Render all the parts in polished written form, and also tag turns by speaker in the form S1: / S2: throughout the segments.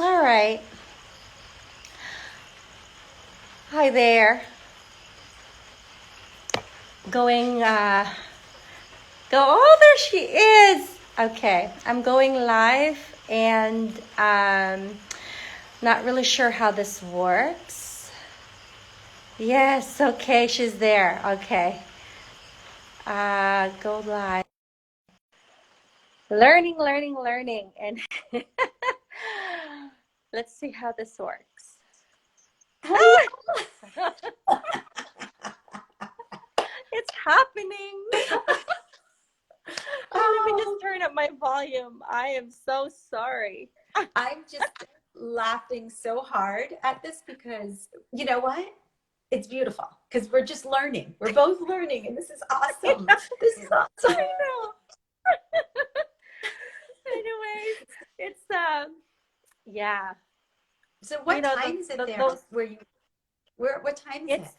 S1: All right. Hi there. Going, oh, there she is. Okay. I'm going live and not really sure how this works. Yes, okay, she's there. Okay. Go live. Learning, learning, learning. And let's see how this works.
S2: Hello.
S1: It's happening. Let me just
S2: Oh,
S1: turn up my volume. I am so sorry.
S2: I'm just laughing so hard at this because you know what? It's beautiful because we're just learning. We're both learning, and this is awesome. This is awesome.
S1: I know. Anyways, it's yeah.
S2: So,
S1: You
S2: what
S1: know
S2: time is it there?
S1: those
S2: Where you? Where? What time is it?
S1: it's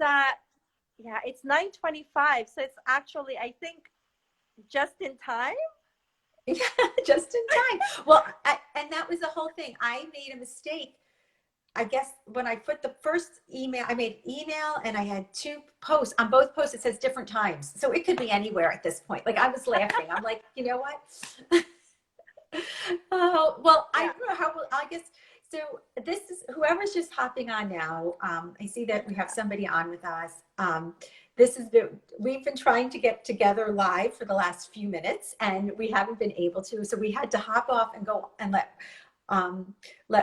S1: yeah, it's 9:25, so it's actually I think just in time.
S2: Yeah, just in time. Well, and that was the whole thing. I made a mistake. I guess when I put the first email, I made email and I had two posts. On both posts, it says different times. So it could be anywhere at this point. Like I was laughing. I'm like, you know what? Oh, well, I
S1: Yeah.
S2: don't know how, I guess, so this is whoever's just hopping on now. I see that we have somebody on with us. This is we've been trying to get together live for the last few minutes and we haven't been able to. So we had to hop off and go and let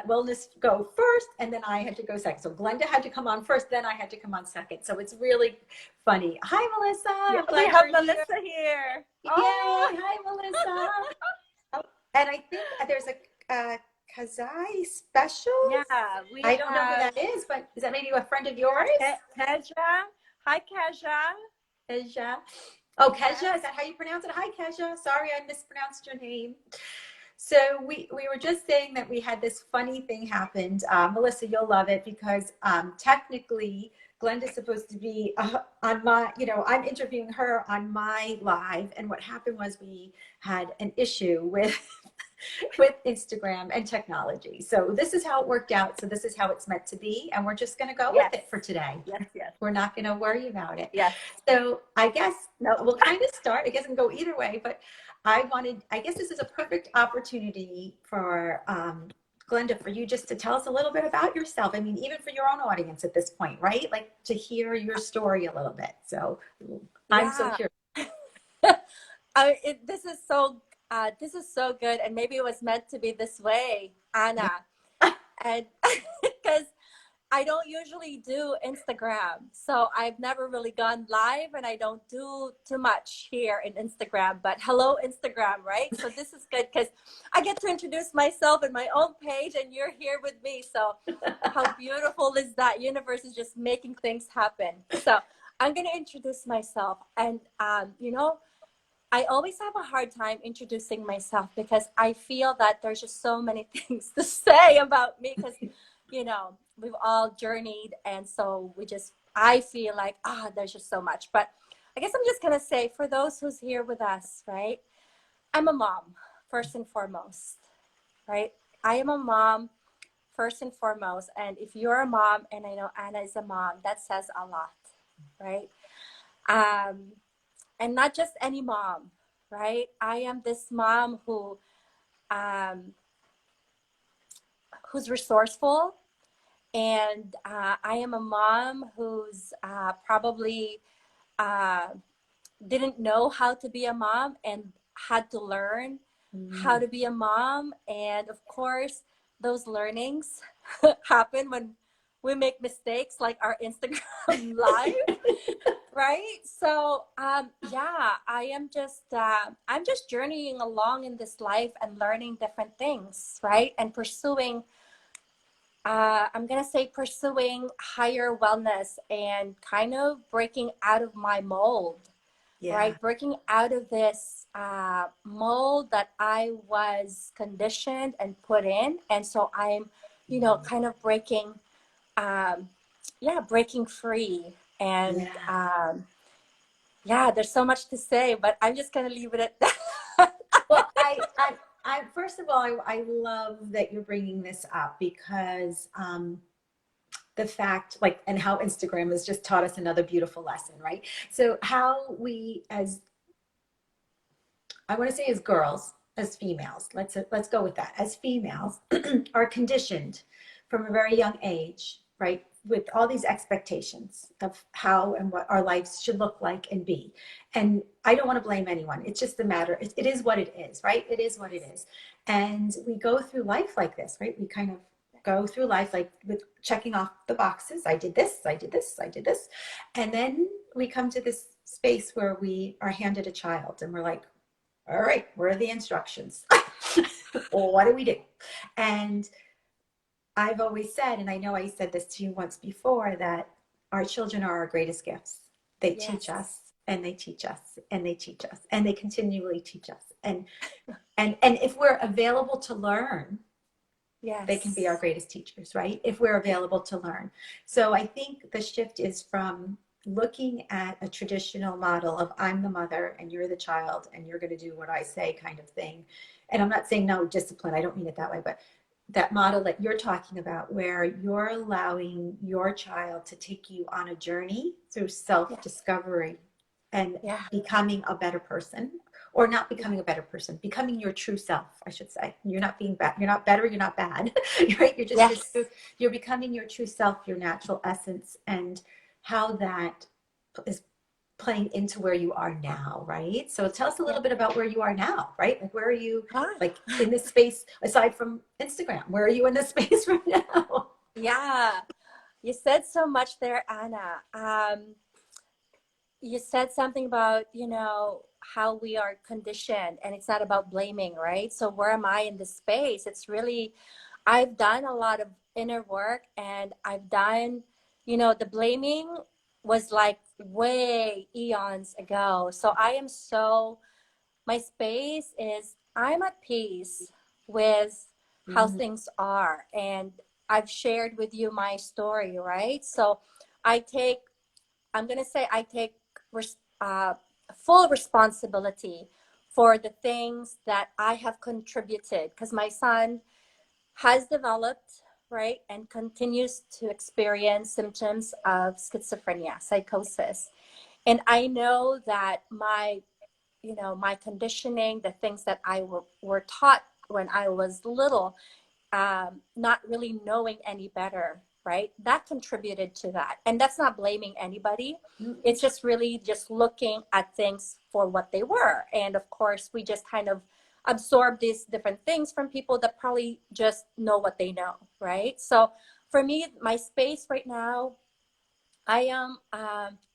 S2: Wellness go first, and then I had to go second. So Glenda had to come on first, then I had to come on second. So it's really funny. Hi, Melissa.
S1: Yeah,
S2: I'm
S1: we
S2: glad
S1: have
S2: you're here.
S1: Melissa here.
S2: Yay!
S1: Oh,
S2: Hi, Melissa. Oh, and I think there's a Kazai special.
S1: yeah, we
S2: I don't know who
S1: have
S2: that is, but is that maybe a friend of yours?
S1: Kaja. Hi, Kaja.
S2: Kezia. Oh, Kezia,
S1: Yes.
S2: is that how you pronounce it? Hi, Kezia. Sorry, I mispronounced your name. So we were just saying that we had this funny thing happened. Melissa, you'll love it because technically Glenda's supposed to be on my, I'm interviewing her on my live. And what happened was we had an issue with with Instagram and technology. So this is how it worked out. So this is how it's meant to be. And we're just going to go with
S1: Yes.
S2: it for today.
S1: Yes. Yes.
S2: We're not going to worry about it.
S1: Yes.
S2: So I guess
S1: No.
S2: we'll kind of start. I guess it can go either way, but I guess this is a perfect opportunity for Glenda, for you just to tell us a little bit about yourself. I mean, even for your own audience at this point, right? Like to hear your story a little bit. So I'm so
S1: Yeah.
S2: curious.
S1: This is so good, and maybe it was meant to be this way, Anna. And because I don't usually do Instagram, so I've never really gone live, and I don't do too much here in Instagram. But hello, Instagram, right? So this is good because I get to introduce myself in my own page, and you're here with me. So how beautiful is that? Universe is just making things happen. So I'm gonna introduce myself, and I always have a hard time introducing myself because I feel that there's just so many things to say about me because, we've all journeyed. And so I feel like, there's just so much. But I guess I'm just going to say for those who's here with us, right? I'm a mom, first and foremost, right? I am a mom, first and foremost. And if you're a mom, and I know Anna is a mom, that says a lot, right? Um, and not just any mom, right? I am this mom um, who's resourceful, and I am a mom who's probably uh, didn't know how to be a mom and had to learn how
S2: Mm.
S1: to be a mom. And of course, those learnings happen when we make mistakes like our Instagram live, right? So yeah, I'm just journeying along in this life and learning different things, right? And pursuing I'm gonna say pursuing higher wellness and kind of breaking out of my mold,
S2: Yeah.
S1: right? Breaking out of this mold that I was conditioned and put in. And so I'm, kind of breaking um, yeah, breaking free. And
S2: Yeah.
S1: yeah, there's so much to say, but I'm just gonna leave it at that.
S2: Well, First of all, I love that you're bringing this up because the fact, like, and how Instagram has just taught us another beautiful lesson, right? So how we, as I want to say, as girls, as females, let's go with that. As females, are conditioned from a very young age, right, with all these expectations of how and what our lives should look like and be. And I don't want to blame anyone. It's just a matter. It is what it is, right? It is what it is. And we go through life like this, right? We kind of go through life like with checking off the boxes. I did this. I did this. I did this. And then we come to this space where we are handed a child, and we're like, all right, where are the instructions? Well, what do we do? And I've always said, and I know I said this to you once before, that our children are our greatest gifts. They teach
S1: Yes.
S2: us and they teach us and they teach us and they continually teach us. And if we're available to learn, they can be our
S1: Yes.
S2: greatest teachers, right? If we're available to learn. So I think the shift is from looking at a traditional model of I'm the mother and you're the child and you're going to do what I say kind of thing. And I'm not saying no discipline, I don't mean it that way, but that model that you're talking about where you're allowing your child to take you on a journey through
S1: Yes.
S2: self-discovery and
S1: Yeah.
S2: becoming a better person, or not becoming a better person, becoming your true self, I should say. You're not being bad, you're not better, you're not bad, right? You're just
S1: Yes.
S2: you're becoming your true self, your natural essence, and how that is playing into where you are now, right? So tell us a
S1: Yeah.
S2: little bit about where you are now, right? Like, where are you,
S1: Ah.
S2: like, in this space aside from Instagram? Where are you in this space right now?
S1: Yeah. You said so much there, Anna. You said something about, how we are conditioned, and it's not about blaming, right? So where am I in this space? It's really, I've done a lot of inner work, and I've done, the blaming was like way eons ago. So my space is, I'm at peace with how
S2: Mm,
S1: things are. And I've shared with you my story, right? So I take, I'm going to say, I take uh, full responsibility for the things that I have contributed, because my son has developed, right, and continues to experience symptoms of schizophrenia, psychosis. And I know that my conditioning, the things that were taught when I was little, not really knowing any better, right? That contributed to that. And that's not blaming anybody.
S2: mm,
S1: It's just really just looking at things for what they were. And of course, we just kind of absorb these different things from people that probably just know what they know, right? So for me, my space right now, I am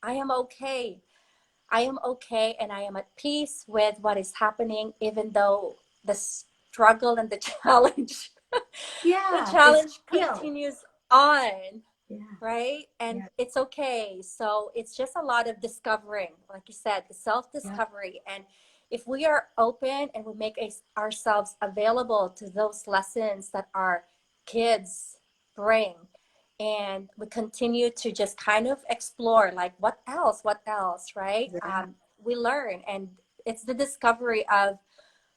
S1: okay. I am okay, and I am at peace with what is happening, even though the struggle and the challenge, the
S2: yeah, it's
S1: challenge
S2: real.
S1: continues on,
S2: Yeah,
S1: right? And
S2: yeah,
S1: it's okay. So it's just a lot of discovering, like you said, the self
S2: yeah,
S1: discovery. And if we are open and we make ourselves available to those lessons that our kids bring, and we continue to just kind of explore, like, what else, right?
S2: yeah,
S1: We learn, and it's the discovery of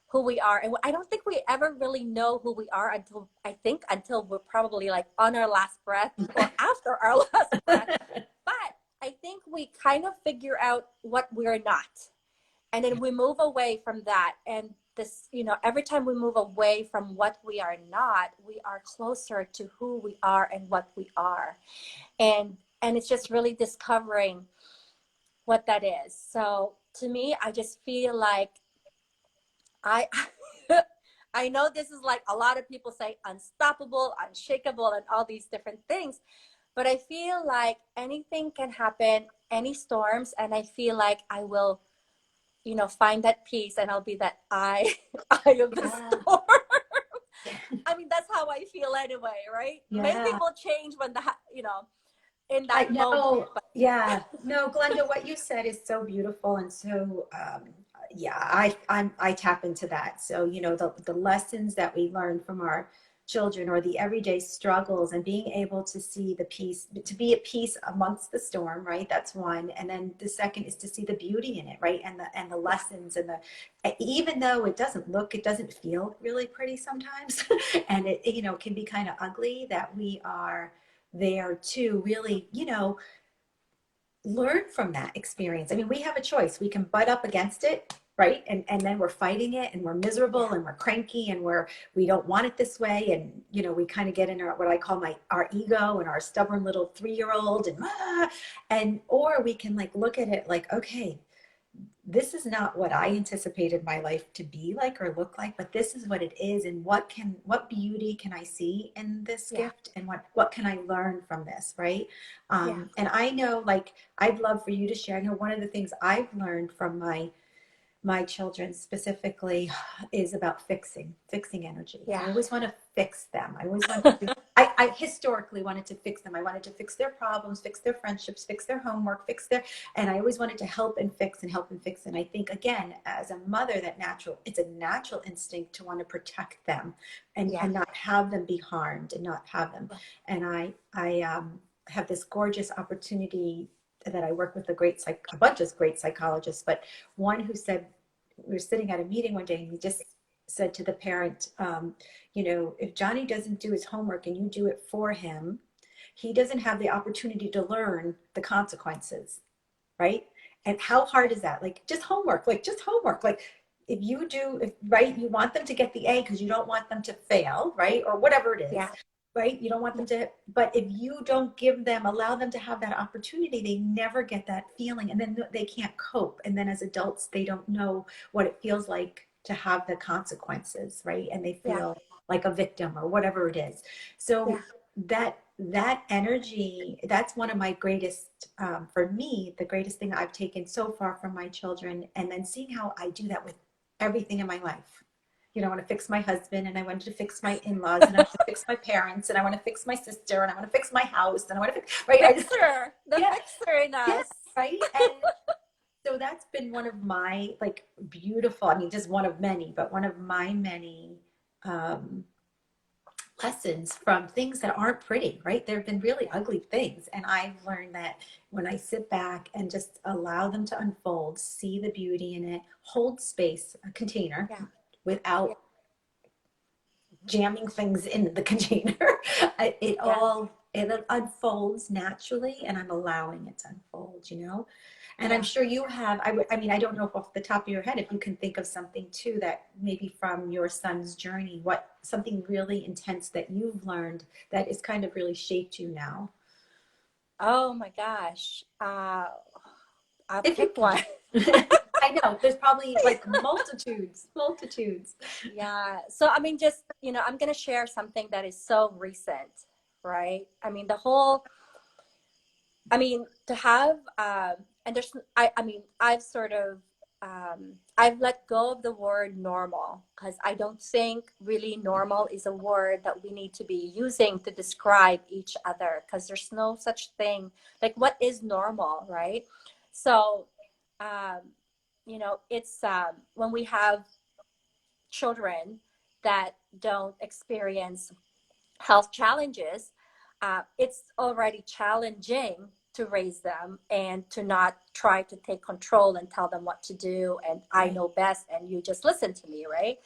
S1: who we are. And I don't think we ever really know who we are until we're probably like on our last breath or after our last breath. But I think we kind of figure out what we're not. And then we move away from that. And this, every time we move away from what we are not, we are closer to who we are and what we are. And it's just really discovering what that is. So to me, I just feel like I I know this is like a lot of people say unstoppable, unshakable, and all these different things, but I feel like anything can happen, any storms, and I feel like I will, find that peace, and I'll be that eye, eye of the
S2: yeah,
S1: storm. I mean, that's how I feel anyway, right? Maybe
S2: yeah.
S1: we'll change when in
S2: I
S1: that moment,
S2: know.
S1: but
S2: Yeah. No, Glenda, what you said is so beautiful and so yeah, I tap into that. So, the lessons that we learn from our children, or the everyday struggles, and being able to see the peace, to be at peace amongst the storm, right? That's one. And then the second is to see the beauty in it, right? And the lessons, and the, even though it doesn't feel really pretty sometimes, and it, you know, can be kind of ugly, that we are there to really, you know, learn from that experience. I mean, we have a choice. We can butt up against it, right? And then we're fighting it, and we're miserable,
S1: Yeah.
S2: and we're cranky, and we don't want it this way. And, you know, we kind of get in our, what I call our ego, and our stubborn little 3-year-old, and or we can like look at it like, okay, this is not what I anticipated my life to be like or look like, but this is what it is. And what beauty can I see in this
S1: Yeah.
S2: gift? And what can I learn from this? Right.
S1: Yeah.
S2: And I know, like, I'd love for you to share. I know one of the things I've learned from my children specifically is about fixing energy. I
S1: Yeah.
S2: always want to fix them. I always want to, I historically wanted to fix them. I wanted to fix their problems, fix their friendships, fix their homework, and I always wanted to help and fix and help and fix. And I think, again, as a mother, it's a natural instinct to want to protect them,
S1: Yeah.
S2: and not have them be harmed, and not have them. And I have this gorgeous opportunity that I work with a bunch of great psychologists, but one who said, we were sitting at a meeting one day, and he just said to the parent, you know, if Johnny doesn't do his homework and you do it for him, he doesn't have the opportunity to learn the consequences, right? And how hard is that? Like, just homework, like if you do, right, you want them to get the A because you don't want them to fail, right? Or whatever it is,
S1: Yeah.
S2: right? You don't want them to, but if you don't allow them to have that opportunity, they never get that feeling, and then they can't cope. And then as adults, they don't know what it feels like to have the consequences, right? And they
S1: Yeah.
S2: feel like a victim or whatever it is.
S1: Yeah.
S2: So that energy, that's one of my greatest, for me, the greatest thing I've taken so far from my children. And then seeing how I do that with everything in my life. You know, I want to fix my husband, and I wanted to fix my in-laws, and I want to fix my parents, and I want to fix my sister, and I want to fix my house, and I want to fix, right?
S1: Fixer, the
S2: Yeah,
S1: fixer in
S2: yeah,
S1: us.
S2: right. And so that's been one of my, like, beautiful, I mean, just one of many, but one of my many, um, lessons from things that aren't pretty, right? There have been really
S1: Yeah.
S2: ugly things. And I've learned that when I sit back and just allow them to unfold, see the beauty in it, hold space, a container,
S1: Yeah. Yeah.
S2: without jamming things in the container,
S1: Yeah.
S2: it unfolds naturally, and I'm allowing it to unfold, you know? And I'm
S1: Yeah.
S2: sure you have, I mean, I don't know if off the top of your head, if you can think of something too, that maybe from your son's journey, something really intense that you've learned that is kind of really shaped you now.
S1: Oh my gosh. I'll
S2: If you
S1: pick one.
S2: can. I know, there's probably like multitudes.
S1: Yeah. So, I mean, just, I'm going to share something that is so recent, right? I mean, to have, and I mean, I've let go of the word normal, because I don't think really normal is a word that we need to be using to describe each other, because there's no such thing. Like, what is normal, right? So, um, it's when we have children that don't experience health challenges, it's already challenging to raise them and to not try to take control and tell them what to do. And I
S2: Right.
S1: know best, and you just listen to me, right?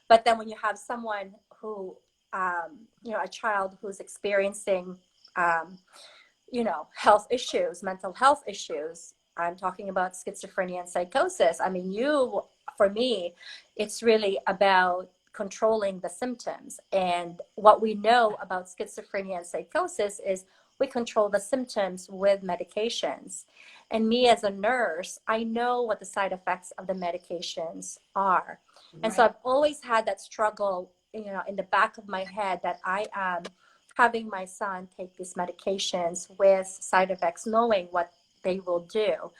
S1: But then when you have someone who, a child who's experiencing, um, health issues, mental health issues. I'm talking about schizophrenia and psychosis. I mean, for me, it's really about controlling the symptoms. And what we know about schizophrenia and psychosis is we control the symptoms with medications. And me as a nurse, I know what the side effects of the medications are. And so
S2: Right.
S1: I've always had that struggle, in the back of my head, that I am having my son take these medications with side effects, knowing what they will do.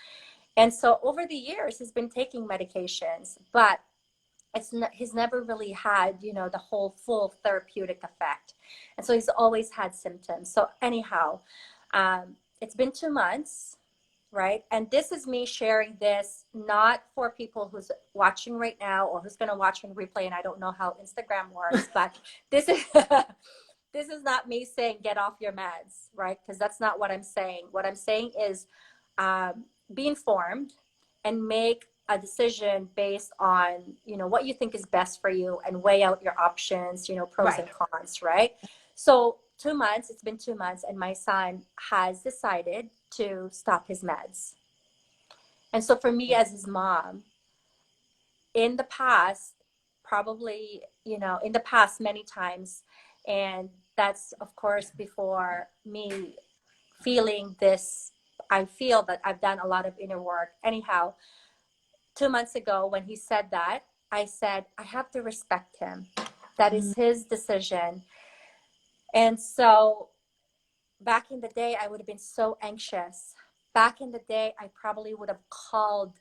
S1: And so over the years, he's been taking medications, but he's never really had, the whole full therapeutic effect. And so he's always had symptoms. So anyhow, it's been 2 months. right? And this is me sharing this not for people who's watching right now or who's going to watch on replay. And I don't know how Instagram works, but this is this is not me saying get off your meds, right? Because that's not what I'm saying. What I'm saying is be informed and make a decision based on, you know, what you think is best for you and weigh out your options, you know, pros
S2: Right.
S1: and cons, right? So 2 months, it's been 2 months, and my son has decided to stop his meds. And so for me as his mom, in the past, probably, you know, in the past many times, and that's of course before me feeling this, I feel that I've done a lot of inner work. Anyhow, 2 months ago when he said that, I said, I have to respect him. That is his decision. And so back in the day, I would have been so anxious. Back in the day, I probably would have called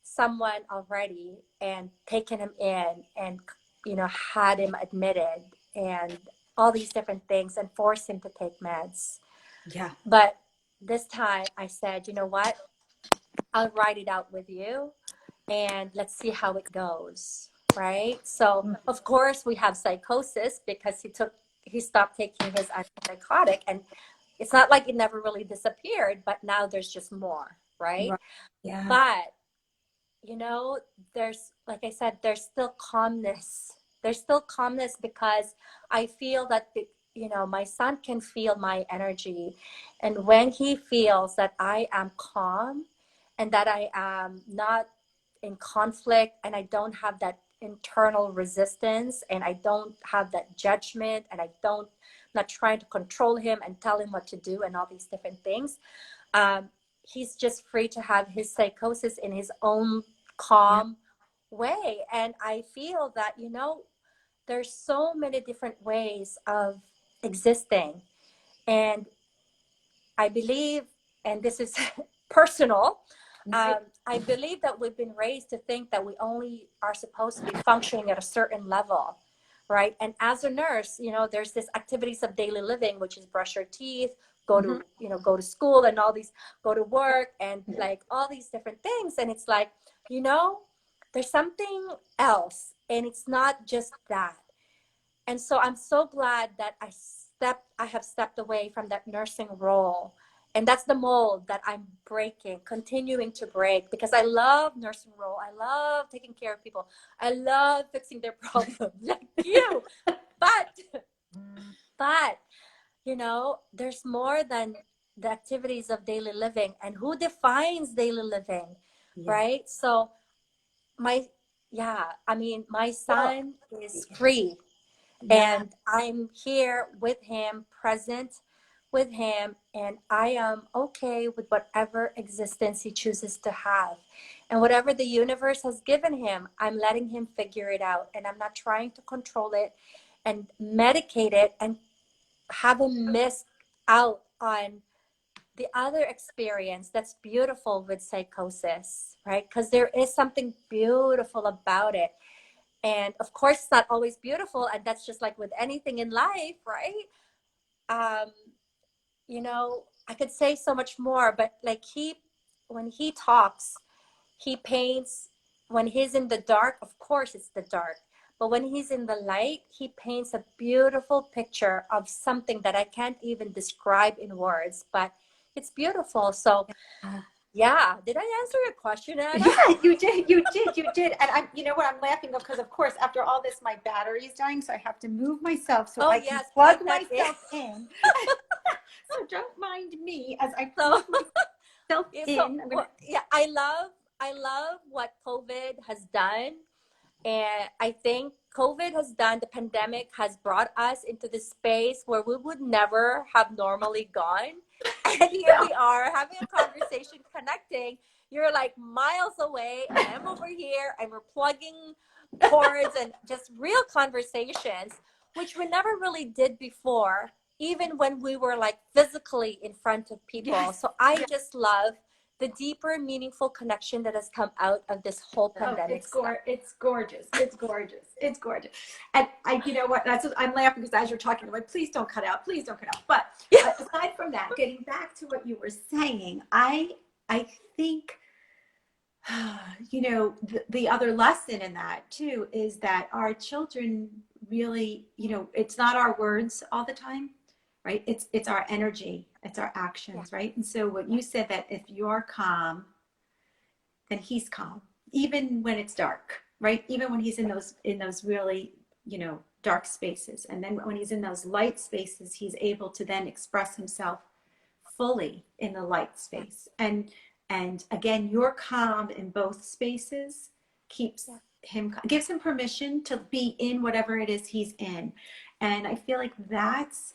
S1: someone already and taken him in and, you know, had him admitted and all these different things and forced him to take meds.
S2: Yeah.
S1: But this time I said, you know what? I'll write it out with you and let's see how it goes. Right. So of course we have psychosis because he stopped taking his antipsychotic, and it's not like it never really disappeared, but now there's just more. Right.
S2: Right. Yeah.
S1: But, you know, there's, like I said, there's still calmness. There's still calmness because I feel that, you know, my son can feel my energy. And when he feels that I am calm and that I am not in conflict and I don't have that internal resistance and I don't have that judgment and I'm not trying to control him and tell him what to do and all these different things, he's just free to have his psychosis in his own calm way. And I feel that, you know, there's so many different ways of existing. And I believe, and this is personal, I believe that we've been raised to think that we only are supposed to be functioning at a certain level, right? And as a nurse, you know, there's this activities of daily living, which is brush your teeth, go to, you know, go to school and all these, go to work and like all these different things. And it's like, you know, there's something else and it's not just that. And so I'm so glad that I have stepped away from that nursing role. And that's the mold that I'm breaking, continuing to break, because I love nursing role. I love taking care of people. I love fixing their problems like you. But, you know, there's more than the activities of daily living, and who defines daily living, right? So my son is free. And I'm here with him, present with him, and I am okay with whatever existence he chooses to have. And whatever the universe has given him, I'm letting him figure it out. And I'm not trying to control it and medicate it and have him miss out on the other experience that's beautiful with psychosis, right? Because there is something beautiful about it. And of course, it's not always beautiful. And that's just like with anything in life, right? Um, you know, I could say so much more, but like when he talks, he paints, when he's in the dark, of course it's the dark. But when he's in the light, he paints a beautiful picture of something that I can't even describe in words, but it's beautiful. So yeah. Did I answer your question, Anna?
S2: Yeah, you did. And I'm, you know what, I'm laughing because of course, after all this, my battery is dying. So I have to move myself so I can plug myself in. So don't mind me as I plug myself in.
S1: I love what COVID has done. And I think the pandemic has brought us into this space where we would never have normally gone. And here we are having a conversation, connecting. You're like miles away, and I'm over here, and we're plugging cords and just real conversations, which we never really did before, even when we were like physically in front of people. So I just love the deeper, meaningful connection that has come out of this whole pandemic.
S2: It's gorgeous. It's gorgeous. It's gorgeous. And you know what? I'm laughing because as you're talking, I'm like, please don't cut out. Please don't cut out. But aside from that, getting back to what you were saying, I I think, you know, the other lesson in that too is that our children really, you know, it's not our words all the time, right? It's our energy, it's our
S1: Yeah.
S2: actions, right? And so what
S1: Yeah.
S2: you said, that if you're calm, then he's calm, even when it's dark, right? Even when he's in those really, you know, dark spaces. And then when he's in those light spaces, he's able to then express himself fully in the light
S1: Yeah.
S2: space. And again, your calm in both spaces keeps
S1: Yeah.
S2: him, gives him permission to be in whatever it is he's in. And I feel like that's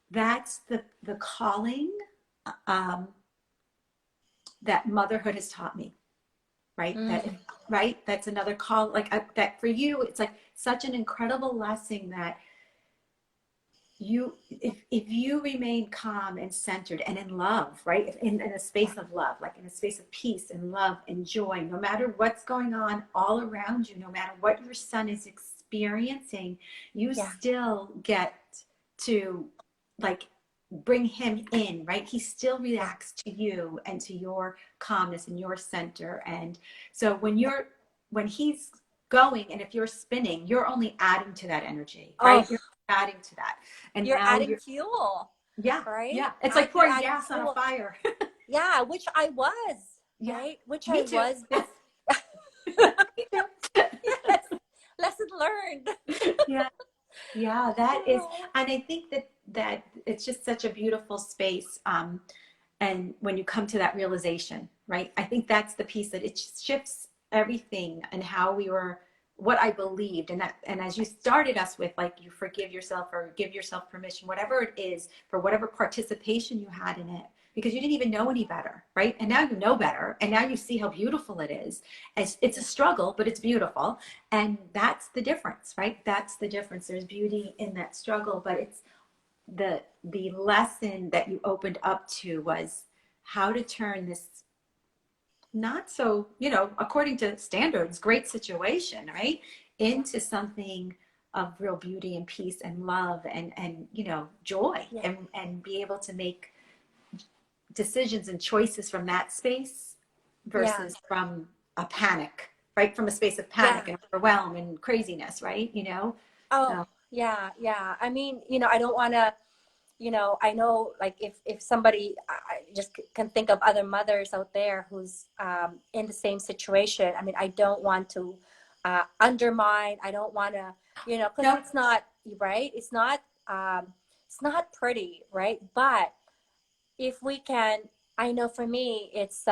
S2: the calling, um, that motherhood has taught me, right? That,
S1: Mm.
S2: right, that's another call, like that for you, it's like such an incredible lesson that you, if you remain calm and centered and in love, right, in a
S1: Yeah.
S2: space of love, like in a space of peace and love and joy, no matter what's going on all around you, no matter what your son is experiencing, you
S1: Yeah.
S2: still get to, like, bring him in, right? He still
S1: Yeah.
S2: reacts to you and to your calmness and your center. And so
S1: Yeah.
S2: when he's going, and if you're spinning, you're only adding to that energy,
S1: Oh,
S2: right? You're adding to that. And
S1: you're
S2: now
S1: adding
S2: you're,
S1: fuel,
S2: yeah,
S1: right?
S2: yeah. It's like
S1: You're
S2: pouring
S1: adding
S2: gas on a
S1: fuel.
S2: fire.
S1: Yeah, which I was,
S2: Yeah,
S1: right? Which I
S2: me too.
S1: was before.
S2: Me too.
S1: Yes. Lesson learned.
S2: Yeah, yeah, that is,
S1: Oh,
S2: and I think that it's just such a beautiful space. And when you come to that realization, right? I think that's the piece that it shifts everything and how we were, what I believed, and that, and as you started us with, like, you forgive yourself or give yourself permission, whatever it is, for whatever participation you had in it, because you didn't even know any better, right? And now you know better, and now you see how beautiful it is. It's a struggle, but it's beautiful, and that's the difference, right? That's the difference. There's beauty in that struggle, but it's the lesson that you opened up to was how to turn this not so, you know, according to standards, great situation, right,
S1: yeah.
S2: into something of real beauty and peace and love and you know, joy,
S1: Yeah.
S2: and be able to make decisions and choices from that space
S1: Yeah.
S2: versus from a panic, right, from a space of panic
S1: Yeah.
S2: and overwhelm and craziness, right, you know.
S1: Oh,
S2: So
S1: yeah. Yeah. I mean, I don't want to, I know, like, if somebody, I just can think of other mothers out there who's in the same situation. I mean, I don't want to undermine. I don't want to, because
S2: no,
S1: it's not right. It's not pretty, right? But if we can, I know for me, it's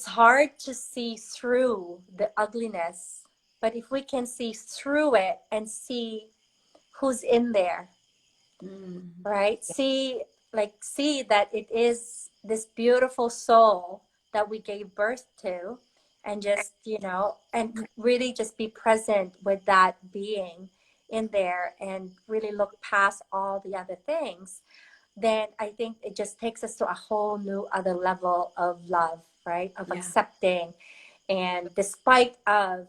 S1: hard to see through the ugliness, but if we can see through it and see who's in there,
S2: mm,
S1: right? See that it is this beautiful soul that we gave birth to, and just, and
S2: yeah,
S1: really just be present with that being in there and really look past all the other things. Then I think it just takes us to a whole new other level of love, right? Of
S2: yeah,
S1: accepting. And despite of,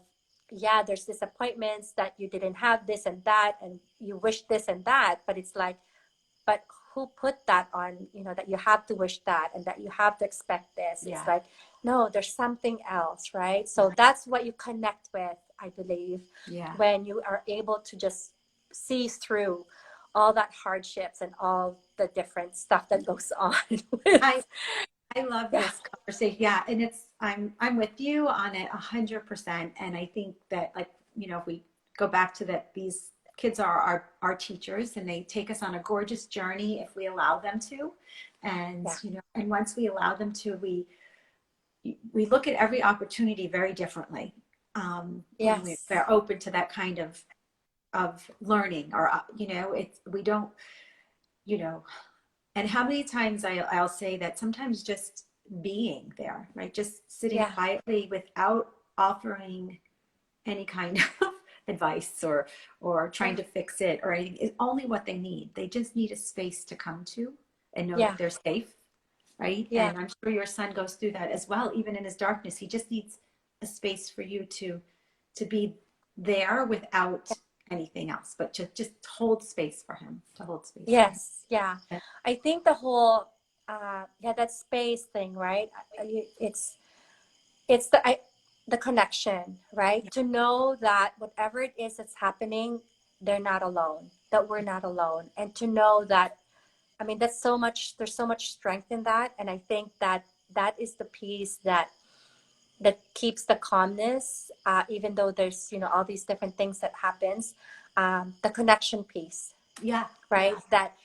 S1: yeah, there's disappointments that you didn't have this and that, and you wish this and that, but it's like, but who put that on, that you have to wish that and that you have to expect this? It's
S2: yeah,
S1: like, no, there's something else, right? So that's what you connect with, I believe,
S2: yeah.
S1: when you are able to just see through all that hardships and all the different stuff that goes on
S2: I
S1: with,
S2: I love
S1: yeah,
S2: this conversation. Yeah, and it's I'm with you on it 100%. And I think that, like, you know, if we go back to that, these kids are our teachers, and they take us on a gorgeous journey if we allow them to. And
S1: yeah,
S2: you know, and once we allow them to, we look at every opportunity very differently, when
S1: yes,
S2: we're open to that kind of learning, or you know, it's, we don't, you know. And how many times I'll say that sometimes just being there, right? Just sitting
S1: yeah,
S2: quietly without offering any kind of advice or trying
S1: yeah,
S2: to fix it or anything is only what they need. They just need a space to come to and know that
S1: yeah,
S2: they're safe, right?
S1: yeah,
S2: And I'm sure your son goes through that as well, even in his darkness. He just needs a space for you to be there without anything else, but to just hold space for him, to hold space for him.
S1: yes, yeah. I think the whole yeah, that space thing, right? It's the connection, right? To know that whatever it is that's happening, they're not alone, that we're not alone. And to know that, I mean, that's so much, there's so much strength in that. And I think that that is the piece that keeps the calmness, even though there's, you know, all these different things that happens, the connection piece,
S2: Yeah.
S1: right?
S2: Yeah.
S1: That,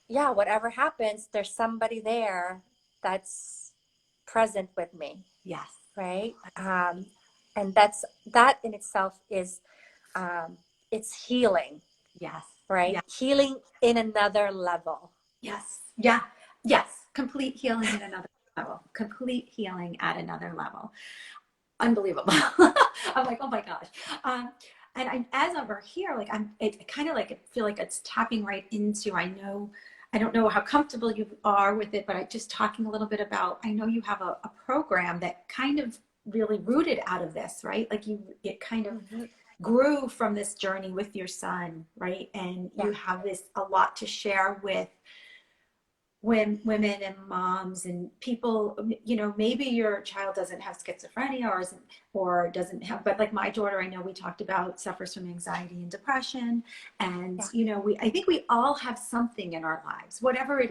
S1: yeah, whatever happens, there's somebody there that's present with me,
S2: Yes.
S1: right? And that's, that in itself is, um, it's healing,
S2: Yes.
S1: right?
S2: Yeah.
S1: Healing in another level.
S2: Yes. Yeah. Yes. Complete healing at another level. Complete healing at another level. Unbelievable. I'm like, oh my gosh. And as we're here, like it kind of like, I feel like it's tapping right into, I don't know how comfortable you are with it, but I just talking a little bit about, I know you have a program that kind of really rooted out of this, right? Like it kind of
S1: Mm-hmm.
S2: grew from this journey with your son, right? And
S1: Yeah.
S2: you have this a lot to share with when women and moms and people, you know, maybe your child doesn't have schizophrenia or doesn't have, but like my daughter, I know we talked about, suffers from anxiety and depression. And,
S1: Yeah.
S2: you know, I think we all have something in our lives,
S1: Yes.
S2: whatever it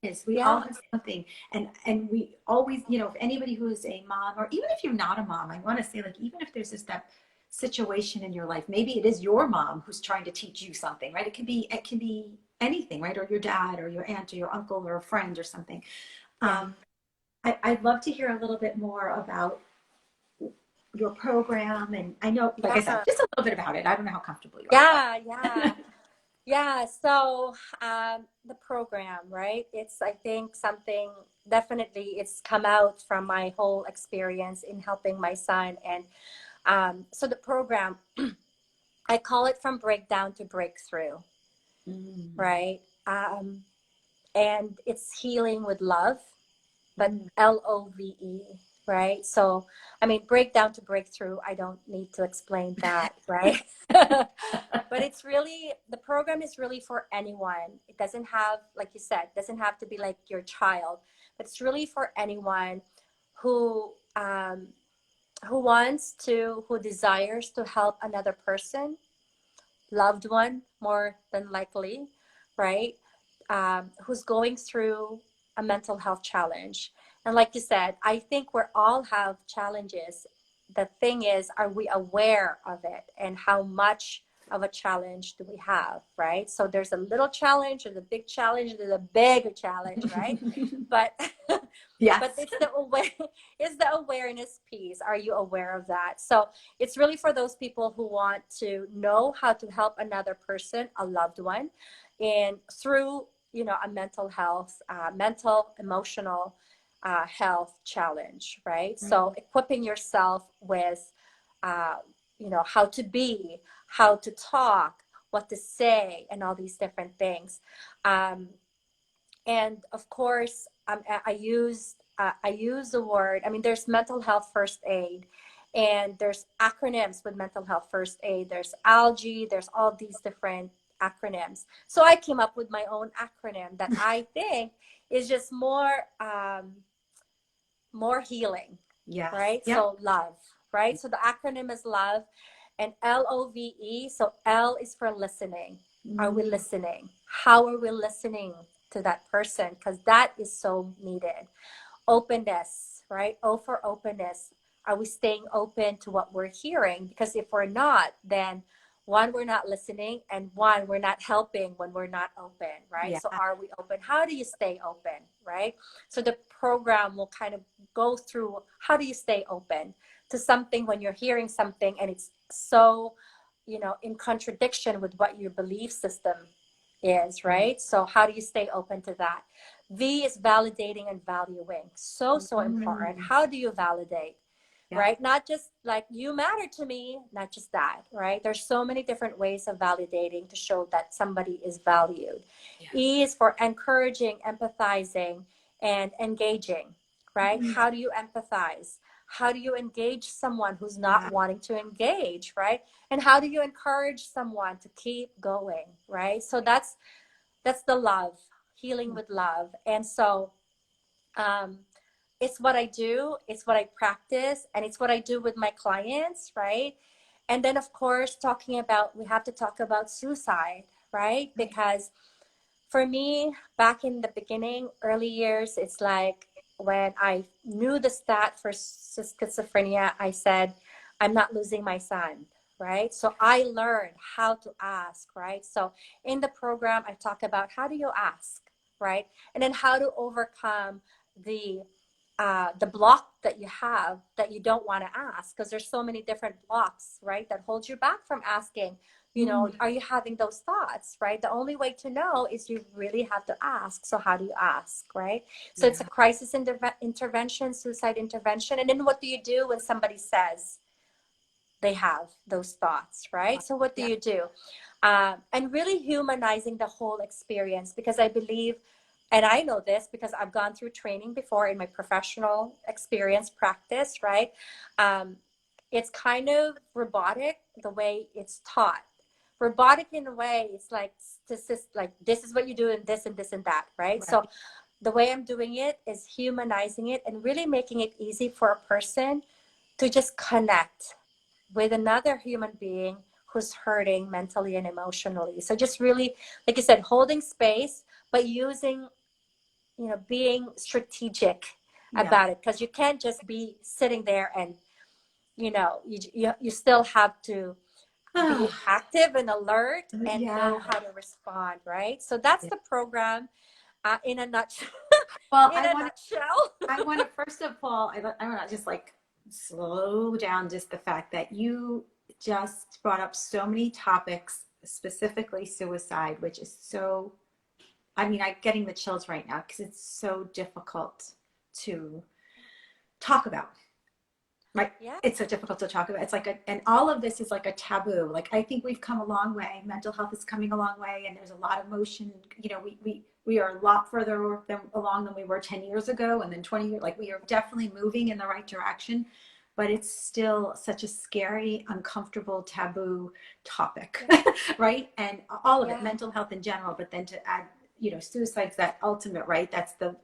S2: is, we all
S1: Yeah.
S2: have something. And we always, you know, if anybody who is a mom, or even if you're not a mom, I want to say, like, even if there's that situation in your life, maybe it is your mom who's trying to teach you something, right? It can be anything, right? Or your dad or your aunt or your uncle or a friend or something.
S1: Yeah.
S2: I'd love to hear a little bit more about your program. And I know, like I said,
S1: Yeah.
S2: just a little bit about it. I don't know how comfortable you are,
S1: Yeah.
S2: but
S1: Yeah. Yeah. So, the program, right? It's, I think, something, definitely it's come out from my whole experience in helping my son. And, so the program, I call it from breakdown to breakthrough,
S2: mm,
S1: right? And it's healing with love, but
S2: mm,
S1: LOVE, right? So, I mean, breakdown to breakthrough, I don't need to explain that, right? But it's really, the program is really for anyone. It doesn't have, like you said, doesn't have to be like your child, but it's really for anyone who, who desires to help another person, loved one, more than likely, right? Who's going through a mental health challenge. And like you said, I think we all have challenges. The thing is, are we aware of it, and how much of a challenge do we have, right? So there's a little challenge, there's a big challenge, there's a bigger challenge, right? But but
S2: yes.
S1: it's the awareness piece. Are you aware of that? So it's really for those people who want to know how to help another person, a loved one, and through, you know, a mental emotional health challenge, right? So equipping yourself with, uh, you know, how to be, how to talk, what to say, and all these different things. Um, and of course, I use the word. I mean, there's mental health first aid, and there's acronyms with mental health first aid. There's algae. There's all these different acronyms. So I came up with my own acronym that I think is just more healing,
S2: Yes.
S1: right?
S2: Yep.
S1: So love, right? So the acronym is love, and LOVE. So L is for listening. Are we
S2: Mm,
S1: listening? How are we listening to that person? Because that is so needed. Openness, right? O for openness. Are we staying open to what we're hearing? Because if we're not, then one, we're not listening, and one, we're not helping when we're not open, right?
S2: yeah.
S1: So are we open? How do you stay open, right? So the program will kind of go through, how do you stay open to something when you're hearing something and it's so, you know, in contradiction with what your belief system is,
S2: Mm,
S1: right? So how do you stay open to that? V is validating and valuing. So important.
S2: mm,
S1: How do you validate?
S2: yeah.
S1: Right? Not just like, you matter to me, not just that, right? There's so many different ways of validating to show that somebody is valued.
S2: Yeah.
S1: E is for encouraging, empathizing, and engaging, right?
S2: Mm,
S1: How do you empathize? How do you engage someone who's
S2: yeah.
S1: not wanting to engage, right? And how do you encourage someone to keep going, right? So that's the love, healing with love. And so it's what I do, it's what I practice, and it's what I do with my clients, right? And then, of course, we have to talk about suicide, right? Because for me, back in the beginning, early years, it's like when I knew the stat for schizophrenia, I said, I'm not losing my son, right? So I learned how to ask, right? So in the program, I talk about how do you ask, right? And then how to overcome the block that you have that you don't want to ask, because there's so many different blocks, right, that hold you back from asking, are you having those thoughts, right? The only way to know is you really have to ask. So how do you ask, right? So it's a crisis intervention, suicide intervention. And then what do you do when somebody says they have those thoughts, right? So what do you do? And really humanizing the whole experience, because I believe, and I know this because I've gone through training before in my professional experience practice, right? It's kind of robotic the way it's taught. Robotic in a way, it's like this is what you do and this and this and that, right? So the way I'm doing it is humanizing it and really making it easy for a person to just connect with another human being who's hurting mentally and emotionally. So just really, like you said, holding space, but using, being strategic about it, because you can't just be sitting there and, you still have to be active and alert and know how to respond, right? So that's the program in a nutshell.
S2: Well,
S1: In a nutshell.
S2: I want to first of all, I want to just like slow down just the fact that you just brought up so many topics, specifically suicide, which is so, I'm getting the chills right now because it's so difficult to talk about. Right?
S1: Yeah.
S2: It's so difficult to talk about. It's like and all of this is like a taboo. Like, I think we've come a long way. Mental health is coming a long way, and there's a lot of motion. We are a lot further along than we were 10 years ago, and then 20 years. Like, we are definitely moving in the right direction, but it's still such a scary, uncomfortable, taboo topic, right? And all of it, mental health in general, but then to add, suicide's that ultimate, right? That's the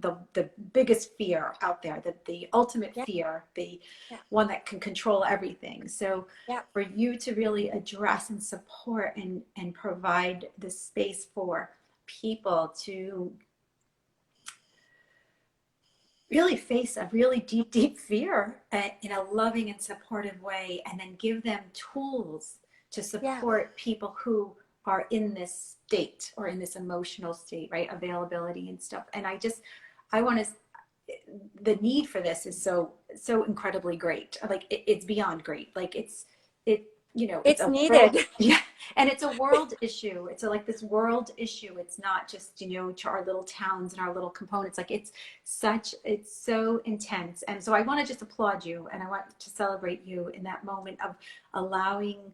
S2: biggest fear out there, the ultimate fear, the one that can control everything. So for you to really address and support and provide the space for people to really face a really deep, deep fear in a loving and supportive way, and then give them tools to support people who are in this state or in this emotional state, right? Availability and stuff. And I want to, the need for this is so incredibly great. Like, it's beyond great. Like, it's
S1: needed.
S2: And it's a world issue. It's like this world issue. It's not just, to our little towns and our little components. Like, it's so intense. And so I want to just applaud you, and I want to celebrate you in that moment of allowing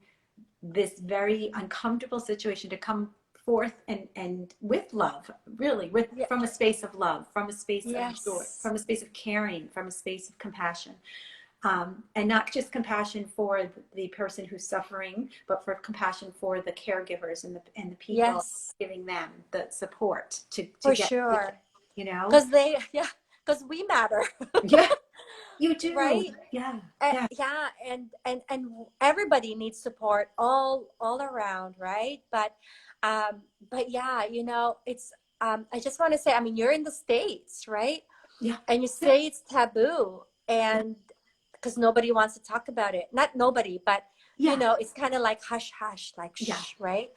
S2: this very uncomfortable situation to come forth and with love, really, from a space of love, from a space of joy, from a space of caring, from a space of compassion. And not just compassion for the person who's suffering, but for compassion for the caregivers and the people, giving them the support to
S1: for
S2: get
S1: sure,
S2: because
S1: because we matter.
S2: You do,
S1: right? And everybody needs support all around, right? But it's I just want to say, you're in the States, right? And you say it's taboo, and because nobody wants to talk about it. Not nobody, but it's kind of like hush hush, like shh, right?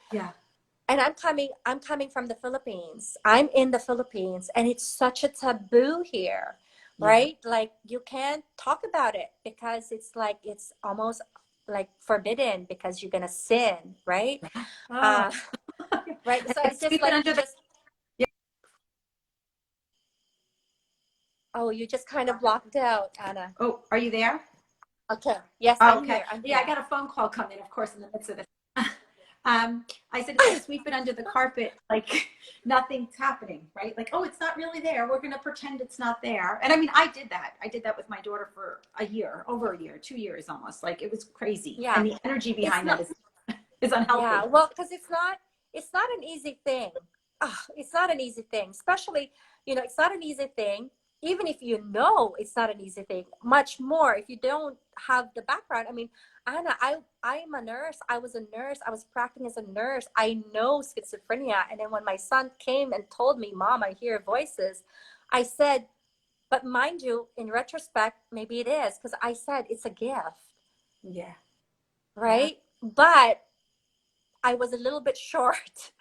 S1: And I'm coming from the Philippines. I'm in the Philippines, and it's such a taboo here, right? Like, you can't talk about it because it's like, it's almost like forbidden because you're gonna sin, right? Right. So it's just like oh, you just kind of blocked out, Anna.
S2: Oh, are you there?
S1: Okay. Yes, I'm here. I'm here.
S2: I got a phone call coming, of course, in the midst of this. I said, let's sweep it under the carpet like nothing's happening, right? Like, oh, it's not really there. We're going to pretend it's not there. And I did that. I did that with my daughter for over a year, 2 years almost. Like, it was crazy. And the energy behind that is unhealthy.
S1: Well, because it's not an easy thing. it's not an easy thing, especially, it's not an easy thing. Even if it's not an easy thing, much more if you don't have the background. I mean, Anna, I am a nurse. I was a nurse. I was practicing as a nurse. I know schizophrenia. And then when my son came and told me, Mom, I hear voices, I said, but mind you, in retrospect, maybe it is, because I said it's a gift,
S2: Yeah. Yeah.
S1: right? But I was a little bit short.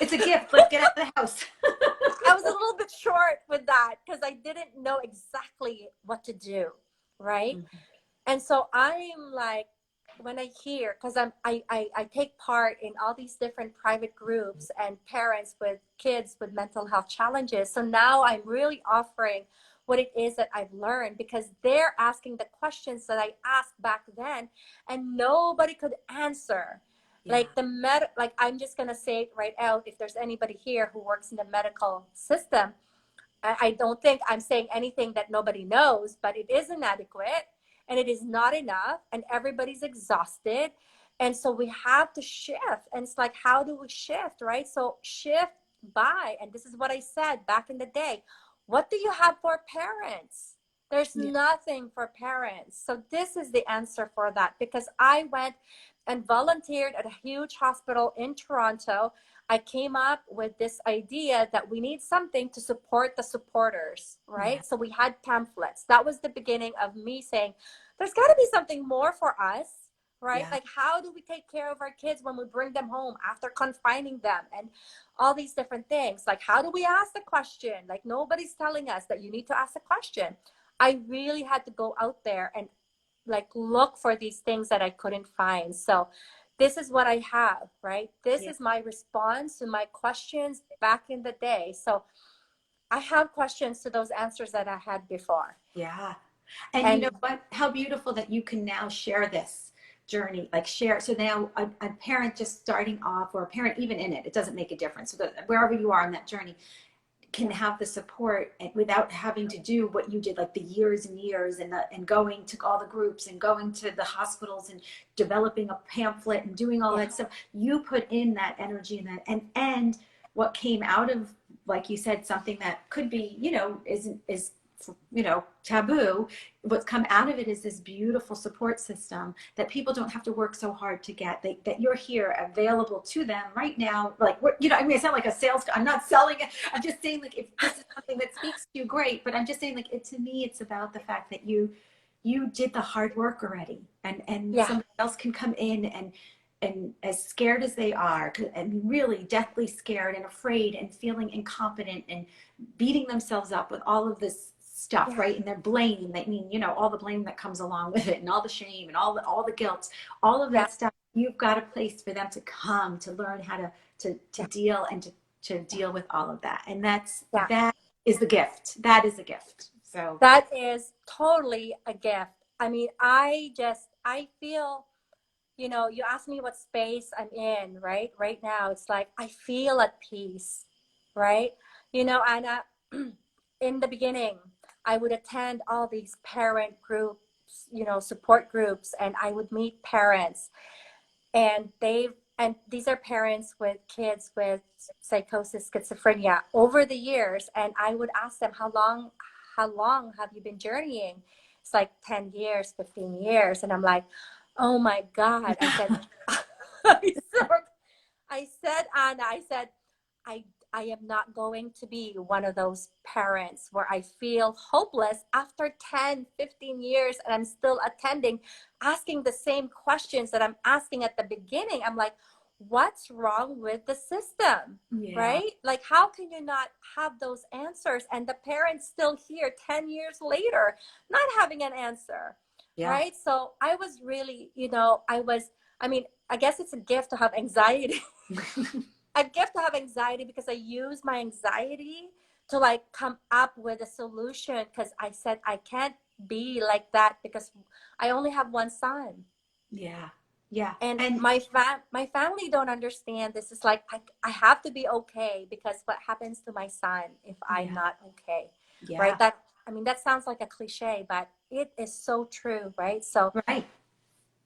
S2: It's a gift. Let's get out of the house.
S1: I was a little bit short with that because I didn't know exactly what to do, right?
S2: Mhm.
S1: And so I'm like, when I hear, because I take part in all these different private groups and parents with kids with mental health challenges. So now I'm really offering what it is that I've learned, because they're asking the questions that I asked back then and nobody could answer.
S2: Yeah.
S1: Like I'm just gonna say it right out. If there's anybody here who works in the medical system, I don't think I'm saying anything that nobody knows, but it is inadequate and it is not enough, and everybody's exhausted. And so we have to shift. And it's like, how do we shift, right? So shift by, and this is what I said back in the day, what do you have for parents? There's
S2: Yeah.
S1: nothing for parents. So this is the answer for that, because I went and volunteered at a huge hospital in Toronto. I came up with this idea that we need something to support the supporters,
S2: Yeah.
S1: right? So we had pamphlets. That was the beginning of me saying, there's got to be something more for us, right?
S2: Yeah.
S1: Like, how do we take care of our kids when we bring them home after confining them and all these different things? Like, how do we ask the question? Like, nobody's telling us that you need to ask the question. I really had to go out there and like look for these things that I couldn't find. So this is what I have, right? This
S2: Yeah.
S1: is my response to my questions back in the day. So I have questions to those answers that I had before.
S2: Yeah. And you know
S1: And
S2: what? How beautiful that you can now share this journey, like share. So now a parent just starting off, or a parent even in it, it doesn't make a difference. So that wherever you are on that journey, can have the support and without having to do what you did, like the years and years and going to all the groups and going to the hospitals and developing a pamphlet and doing all
S1: yeah,
S2: that stuff. You put in that energy and that, and what came out of, like you said, something that could be, is taboo. What's come out of it is this beautiful support system that people don't have to work so hard to get. That you're here available to them right now. Like, I mean, I sound like a sales guy. I'm not selling it. I'm just saying, like, if this is something that speaks to you, great. But I'm just saying, like, to me, it's about the fact that you did the hard work already, and
S1: yeah,
S2: somebody else can come in and as scared as they are, and really deathly scared and afraid and feeling incompetent and beating themselves up with all of this stuff,
S1: yeah,
S2: right? And their blame, I mean, all the blame that comes along with it, and all the shame and all the guilt, all of
S1: yeah,
S2: that stuff. You've got a place for them to come to learn how to
S1: yeah,
S2: deal and to
S1: yeah,
S2: deal with all of that. And
S1: yeah.
S2: that is the gift. That is a gift. So
S1: That is totally a gift. I mean, I feel, you ask me what space I'm in, right? Right now, it's like I feel at peace, right? Anna, in the beginning, I would attend all these parent groups, support groups, and I would meet parents, and these are parents with kids with psychosis, schizophrenia over the years, and I would ask them, how long have you been journeying? It's like 10 years, 15 years. And I'm like, oh my God. I said, I said, Anna, I, I am not going to be one of those parents where I feel hopeless after 10, 15 years and I'm still attending, asking the same questions that I'm asking at the beginning. I'm like, what's wrong with the system?
S2: yeah,
S1: Right? Like, how can you not have those answers? And the parents still here 10 years later, not having an answer.
S2: yeah,
S1: Right? So I was really, I mean, I guess it's a gift to have anxiety. A gift to have anxiety, because I use my anxiety to like come up with a solution, because I said I can't be like that because I only have one son,
S2: yeah, yeah.
S1: and
S2: And
S1: my family don't understand. This is like, I have to be okay, because what happens to my son if I'm
S2: yeah,
S1: not okay, right?
S2: yeah,
S1: That, I mean, that sounds like a cliche, but it is so true, right? So
S2: right.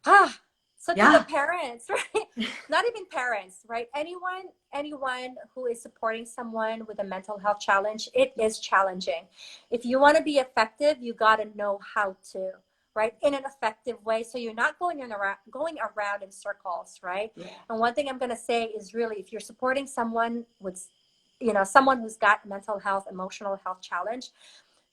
S1: ah So to the parents, right? Not even parents, right? Anyone who is supporting someone with a mental health challenge, it is challenging. If you want to be effective, you got to know how to, right? In an effective way. So you're not going around in circles, right?
S2: Yeah.
S1: And one thing I'm going to say is really, if you're supporting someone with, someone who's got mental health, emotional health challenge,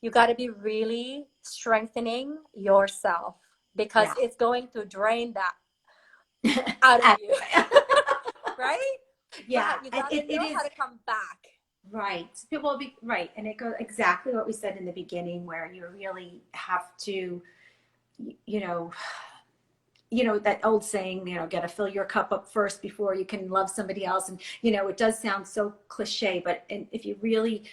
S1: you got to be really strengthening yourself, because it's going to drain that out of you. Right?
S2: Yeah.
S1: But you got to know how to come back.
S2: Right. Well, right. And it goes exactly what we said in the beginning, where you really have to, you know, that old saying, got to fill your cup up first before you can love somebody else. And, it does sound so cliche, but if you really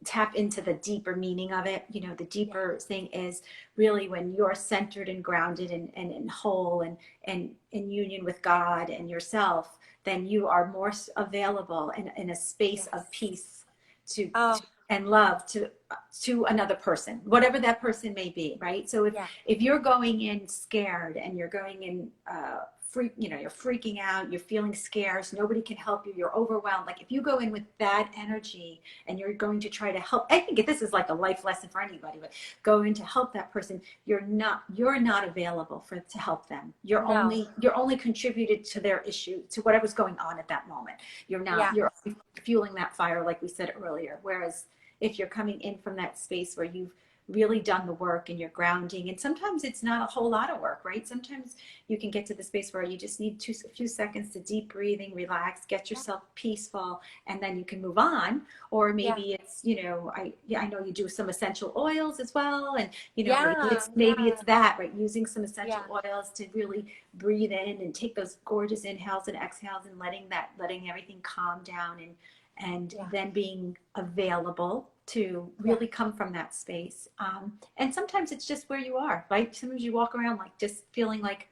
S2: tap into the deeper meaning of it, the deeper thing is really when you're centered and grounded and whole and in union with God and yourself, then you are more available in a space of peace to and love to another person, whatever that person may be, right? So if you're going in scared and you're going in you're freaking out, you're feeling scarce, nobody can help you, you're overwhelmed. Like if you go in with that energy and you're going to try to help, I think this is like a life lesson for anybody, but going to help that person, you're not available to help them. You're only contributed to their issue, to whatever's going on at that moment. You're not, you're fueling that fire, like we said earlier. Whereas if you're coming in from that space where you've really done the work and you're grounding, and sometimes it's not a whole lot of work, right? Sometimes you can get to the space where you just need a few seconds to deep breathing, relax, get yourself peaceful, and then you can move on. Or maybe it's, I know you do some essential oils as well, and maybe it's that, right? Using some essential oils to really breathe in and take those gorgeous inhales and exhales, and letting everything calm down, and then being available to really come from that space. And sometimes it's just where you are, right? Sometimes you walk around like just feeling like,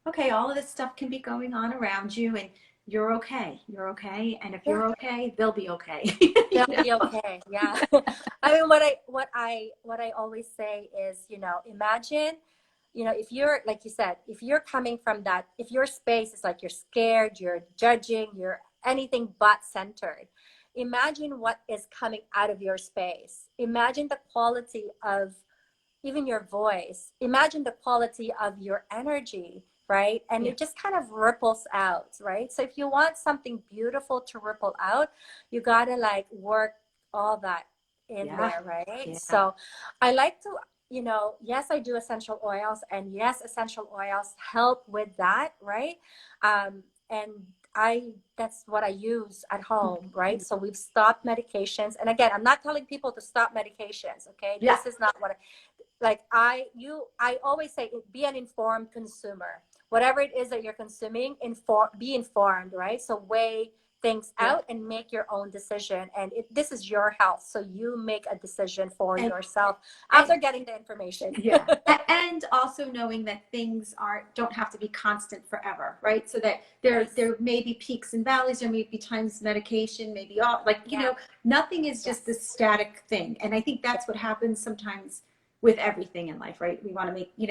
S2: okay, all of this stuff can be going on around you, and you're okay. You're okay. And if you're okay, they'll be okay.
S1: They'll be okay. Yeah. I mean, what I always say is, imagine, if you're, like you said, if you're coming from that, if your space is like you're scared, you're judging, you're anything but centered, imagine what is coming out of your space. Imagine the quality of even your voice. Imagine the quality of your energy, right? And it just kind of ripples out, right? So if you want something beautiful to ripple out, you gotta like work all that in there, right? So I like to, yes, I do essential oils, and yes, essential oils help with that, right? And that's what I use at home, right? So we've stopped medications. And again, I'm not telling people to stop medications, okay? This is not what I always say, be an informed consumer. Whatever it is that you're consuming, be informed, right? So weigh things out and make your own decision. And this is your health, so you make a decision for yourself after getting the information.
S2: And also knowing that things don't have to be constant forever, right? So that there may be peaks and valleys, there may be times medication, maybe nothing is just this static thing. And I think that's what happens sometimes with everything in life, right? We want to make, we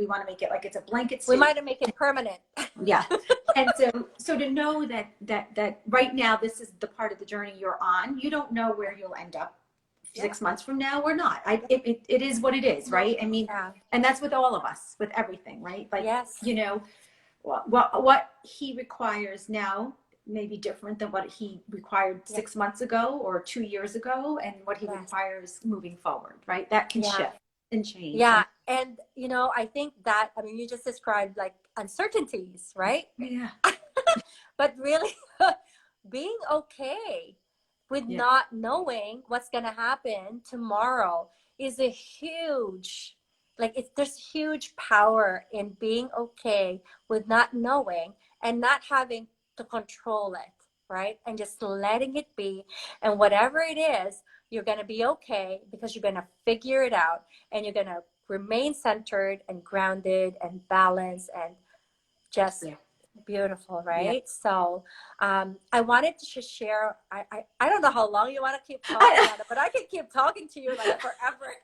S2: want to make it like it's a blanket suit.
S1: We might make it permanent.
S2: And so to know that right now, this is the part of the journey you're on. You don't know where you'll end up 6 months from now or not. It is what it is, right? I mean, and that's with all of us, with everything, right? Like, what he requires now may be different than what he required 6 months ago or 2 years ago, and what he requires moving forward, right? That can shift and change.
S1: And I think that, I mean, you just described like uncertainties, right? But really being okay with not knowing what's going to happen tomorrow is a huge, there's huge power in being okay with not knowing and not having to control it, right? And just letting it be. And whatever it is, you're going to be okay, because you're going to figure it out, and you're going to remain centered and grounded and balanced, and just Beautiful,
S2: Yeah.
S1: right? So I wanted to just share, I don't know how long you want to keep talking on it, but I can keep talking to you like forever.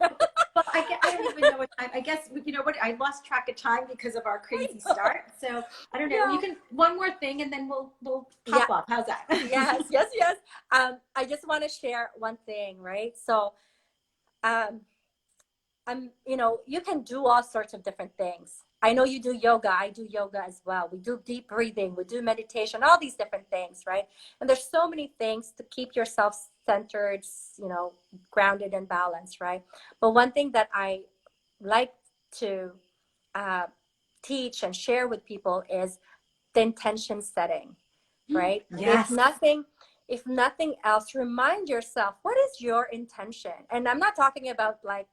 S2: Well, I don't even know what time. I guess, you know what, I lost track of time because of our crazy start. So I don't know. You
S1: Yeah.
S2: can, one more thing and then we'll
S1: Yeah.
S2: pop off. How's that?
S1: Yes, yes, yes. I just want to share one thing, right? So um, you can do all sorts of different things. I know you do yoga. I do yoga as well. We do deep breathing. We do meditation, all these different things, right? And there's so many things to keep yourself centered, grounded and balanced, right? But one thing that I like to uh, teach and share with people is the intention setting, right?
S2: Yes.
S1: If nothing else, remind yourself, what is your intention? And I'm not talking about like,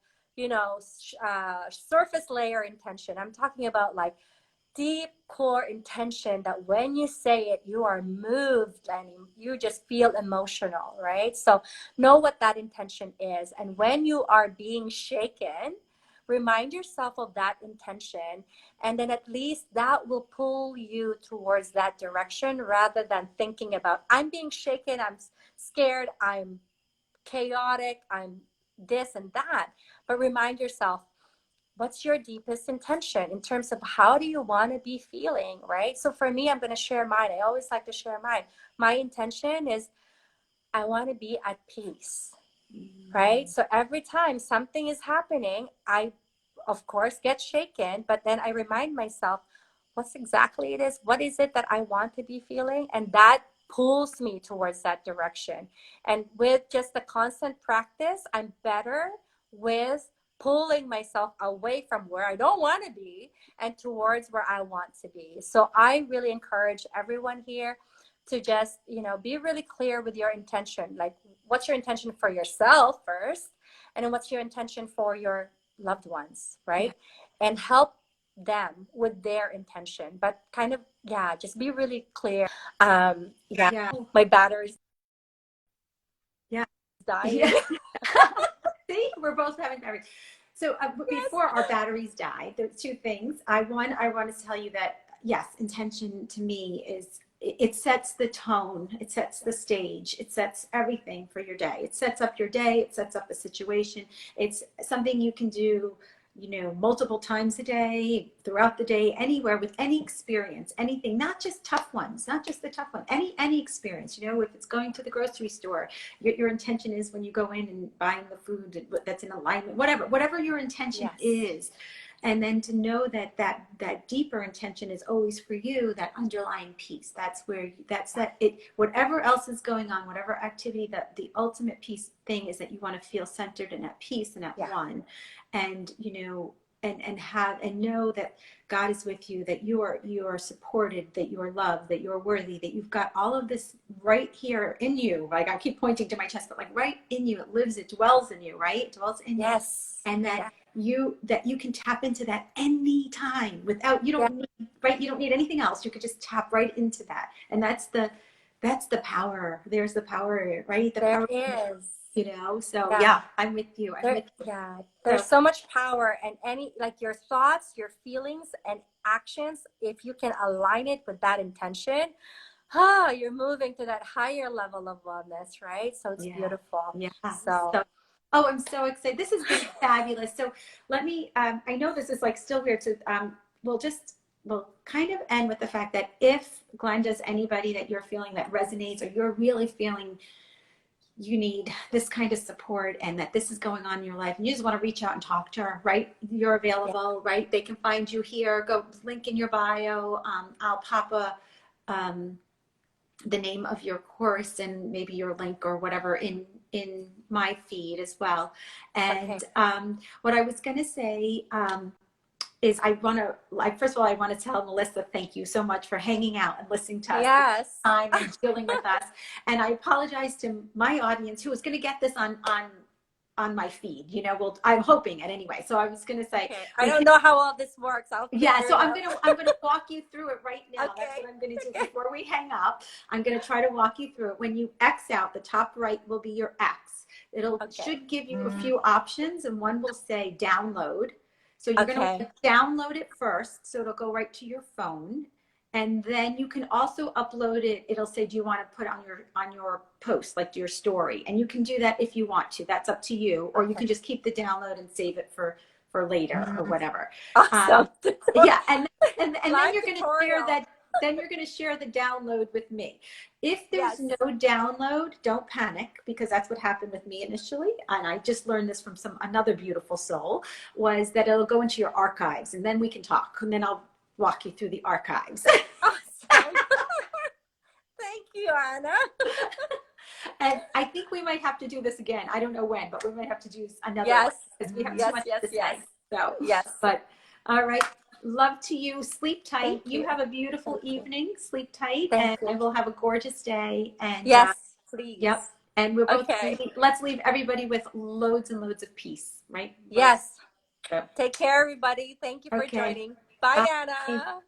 S1: surface layer intention. I'm talking about like deep core intention that when you say it, you are moved and you just feel emotional, right? So know what that intention is. And when you are being shaken, remind yourself of that intention. And then at least that will pull you towards that direction rather than thinking about, I'm being shaken, I'm scared, I'm chaotic, I'm this and that. But remind yourself, what's your deepest intention in terms of how do you want to be feeling, right? So for me, I'm going to share mine. I always like to share mine. My intention is I want to be at peace, right? So every time something is happening, I, of course, get shaken, but then I remind myself, what's exactly it is? What is it that I want to be feeling? And that pulls me towards that direction. And with just the constant practice, I'm better with pulling myself away from where I don't want to be and towards where I want to be. So I really encourage everyone here to just, be really clear with your intention. Like, what's your intention for yourself first? And then what's your intention for your loved ones, right? And help them with their intention. But kind of, yeah, just be really clear. Yeah,
S2: Yeah.
S1: my battery's
S2: Yeah.
S1: dying.
S2: Yeah. See, we're both having batteries. So
S1: Yes.
S2: before our batteries die, there's two things. I want to tell you that yes, intention to me is it sets the tone, it sets the stage, it sets everything for your day. It sets up your day, it sets up the situation. It's something you can do, multiple times a day, throughout the day, anywhere with any experience, anything, not just tough ones, not just the tough one, any experience, if it's going to the grocery store, your intention is when you go in and buying the food that's in alignment, whatever your intention
S1: Yes.
S2: is. And then to know that deeper intention is always for you, that underlying peace. That's where whatever else is going on, whatever activity, that the ultimate peace thing is that you want to feel centered and at peace and at one. And and know that God is with you, that you are supported, that you are loved, that you're worthy, that you've got all of this right here in you. Like I keep pointing to my chest, but like right in you, it lives, it dwells in you, right? It dwells in you. And that you can tap into that anytime without, you don't need anything else. You could just tap right into that. And that's the power. There's the power, right? The
S1: There
S2: power,
S1: is.
S2: So yeah, I'm with you.
S1: Yeah, there's so much power, and like your thoughts, your feelings and actions, if you can align it with that intention, you're moving to that higher level of wellness, right? So it's beautiful.
S2: Yeah.
S1: So
S2: Oh, I'm so excited. This has been fabulous. So let me, I know this is like still weird. So we'll kind of end with the fact that if Glenda's anybody that you're feeling that resonates, or you're really feeling you need this kind of support and that this is going on in your life and you just want to reach out and talk to her, right? You're available, right? They can find you here. Go link in your bio. I'll pop the name of your course and maybe your link or whatever in my feed as well. And what I was going to say is first of all, I want to tell Melissa, thank you so much for hanging out and listening to us time and dealing with us. And I apologize to my audience who is going to get this on my feed. I'm hoping it anyway. So I was going to say,
S1: I don't know how all this works.
S2: So I'm going to walk you through it right now. That's what I'm going to do before we hang up. I'm going to try to walk you through it. When you X out, the top right will be your X. Should give you a few options, and one will say download. So you're going to download it first. So it'll go right to your phone. And then you can also upload it. It'll say, do you want to put on your post, like your story? And you can do that if you want to. That's up to you. Or you can just keep the download and save it for later or whatever.
S1: Awesome.
S2: Yeah, and then
S1: Live
S2: you're going to share
S1: tutorial.
S2: that. Then you're going to share the download with me. If there's
S1: Yes.
S2: no download, don't panic, because that's what happened with me initially. And I just learned this from another beautiful soul, was that it'll go into your archives, and then we can talk, and then I'll walk you through the archives.
S1: Awesome. Thank you, Anna.
S2: And I think we might have to do this again. I don't know when, but we might have to do another
S1: Yes.
S2: one, because we have
S1: Yes,
S2: too much
S1: yes,
S2: to say.
S1: yes.
S2: So,
S1: Yes.
S2: but all right. Love to you. Sleep tight.
S1: Thank you.
S2: Have a beautiful
S1: Thank you.
S2: evening. Sleep tight,
S1: Thank
S2: and
S1: you.
S2: we'll have a gorgeous day. And
S1: Yes, please.
S2: yep. And we're both
S1: Okay.
S2: let's leave everybody with loads and loads of peace, right?
S1: Yes.
S2: Yep.
S1: Take care, everybody. Thank you for
S2: Okay.
S1: joining. Bye,
S2: Bye.
S1: Anna.